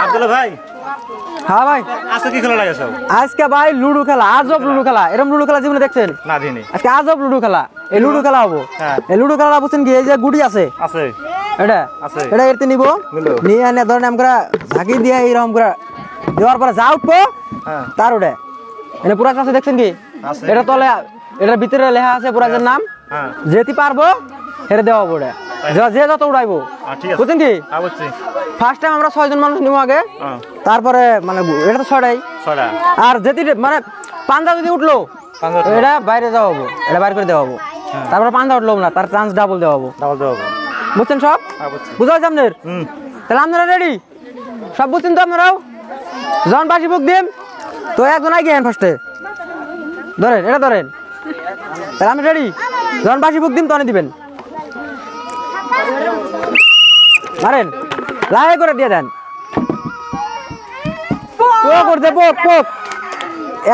আব্দুল্লাহ ভাই। হ্যাঁ ভাই, আজকে কি খেলা লাগাইছো? আজকে ভাই লুডো খেলা, আজব লুডো খেলা। এরকম লুডো খেলা জীবনে দেখছেন? না দিনি। আজকে আজব লুডো খেলা। এই লুডো খেলা হবো। এই লুডো খেলা বুঝছেন কি? এই যে গুটি আছে এটা এরতে নিব, নিয়ে এনে ধরেন আমরা ঝাঁকি দিয়ে এইরকম করে দেওয়ার পরে যা উঠবো তার ওটা এনে পুরা আছে দেখছেন কি? এটা তলে এটার ভিতরে লেখা আছে পুরাজের নাম। যেটি পারবো হেরে দেওয়া হবো ওটা, যে যত উড়াইবো। বুঝছেন কি? ফার্স্ট টাইম আমরা 6 জন মানুষ নিব আগে, তারপরে মানে এটা তো 6টাই। আর যেটি মানে পাঞ্জা যদি উঠলো এটা বাইরে যাওয়া হবো, এটা বাইরে করে দেওয়া হবো। তারপরে পাঞ্জা উঠলো না, তার চান্স ডাবল দেওয়া হবো। বুঝছেন সব? বুঝা হচ্ছে আপনাদের? তাহলে আপনারা রেডি? সব বুঝছেন তো আপনারাও? যখন বাসি বুক দিন তো একজন আগে ফার্স্টে ধরেন, এটা ধরেন। তাহলে আমি রেডি? যখন বাসি বুক দিন তখন দিবেন। মারেন, লাই করে দিয়ে দেন। পোক উঠছে, পোক পোক।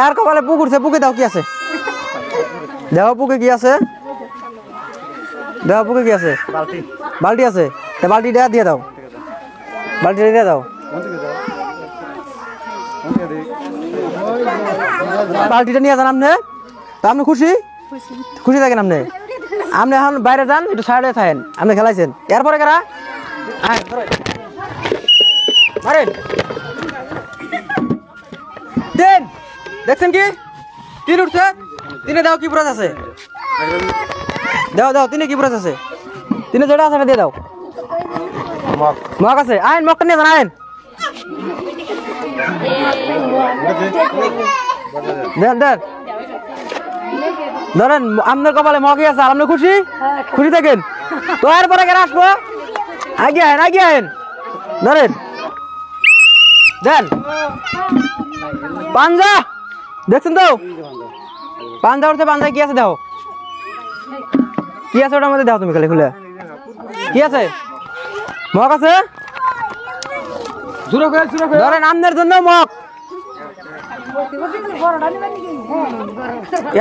এর কপালে পুক উঠছে, পুকে দাও কি আছে? দেওয়া পুকে কি আছে? দেওয়া পুকে কি আছে? বালতি আছে, বালতিটা দিয়ে দাও, বালতিটা দিয়ে দাও। বালতিটা নিয়ে যান আপনি। আপনি খুশি? খুশি থাকেন আপনি। আপনি এখন বাইরে যান, একটু সাইডে থাকেন। আপনি খেলাইছেন, এরপরে কারা মারেন দেন। দেখছেন কি? 3 উঠছে, 3 দাও। কি পুরাজ আছে? দাও দাও, 3 কি পুরাজ আছে? 3 জোড়া আছে, দিয়ে দাও। মগ আছে, আইন মগটা নিয়ে যান। আইন দেন দেন, ধরেন আপনার কপালে মগই আছে। আর আপনি খুশি? খুশি থাকেন তো। এরপরে কেন আসবো? আগে আইন, আগে আইন। ধরেন দেন পাঞ্জা। দেখছেন তো পাঞ্জা উঠছে। পাঞ্জায় কি আছে দাও? কি আছে ওটার মধ্যে? দাও তুমি খালি খুলে। কি আছে? মগ আছে। ধরেন আপনার জন্য মগ।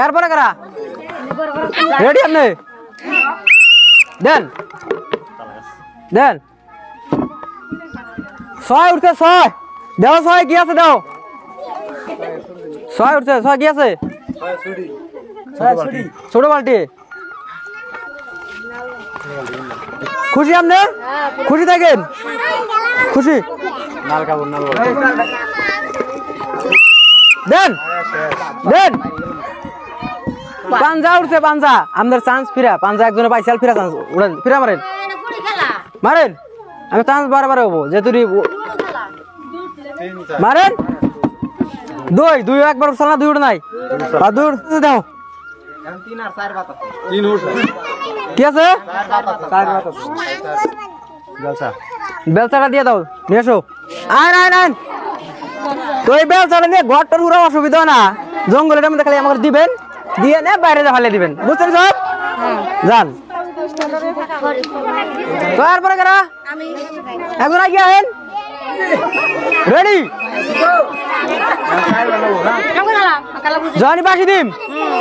এরপরে কারা রেডি? আপনি দেন দেন। 6 উঠছে, 6 দাও। 6 কি আছে দাও? 6 উঠছে, 6 কি আছে? ছোট বালতি। খুশি আপনি? খুশি থাকেন, খুশি। দেন দেন। পাঞ্জা উঠছে, পাঞ্জা। আমাদের চান্স ফিরা। পাঞ্জা একজনে পাইছে, ফিরা চান্স উড়েন, ফিরা মারেন, মারেন। আমি চান্স বারবার হবো যে তুই মারেন। 2 একবার উঠছে না? 2 উঠে নাই। 2 উঠছে দাও। কি আছে? বেলচাটা দিয়ে দাও, নিয়ে এসো। আইন আইন আইন। তো এই বেলচাটা নিয়ে ঘরটার পুরো অসুবিধা না। জঙ্গলের মধ্যে খালি আমাকে দিবেন, দিয়ে নে বাইরে ফেলে দিবেন। বুঝছেন সব? যান। তারপরে কারা এখন আগে আহেন। রেডি? জনি বাসি দিম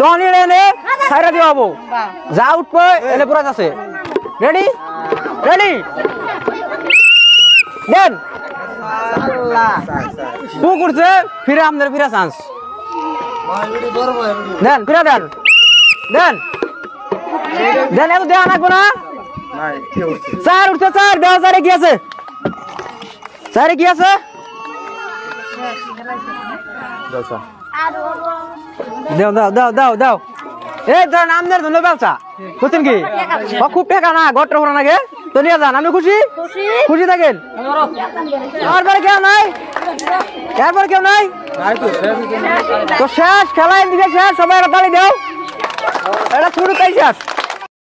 তখন এনে সাইরা দিয়ে হবো। যা উঠবো এলে পুরা আছে। রেডি? রেডি দেন। পুক উঠছে, ফিরে আমাদের ফিরা চান্স দেন। ফিরা দেন দেন দেন। এত দেওয়া লাগবো না। 4 উঠছে, 4 দেওয়া। 4 কি আছে? 4 কি আছে? দাও দাও দাও দাও দাও। এই ধরেন আপনার জন্য ব্যবসা। বুঝছেন কি? খুব টাকা না, ঘরটা ঘোরা নাগে তো নিয়ে যান। আপনি খুশি? খুশি থাকেন। তারপরে কেউ নাই? এরপরে কেউ নাই তো শেষ। খেলা এদিকে শেষ। সবাই একটা তালি দাও। এটা শুরু তাই শেষ।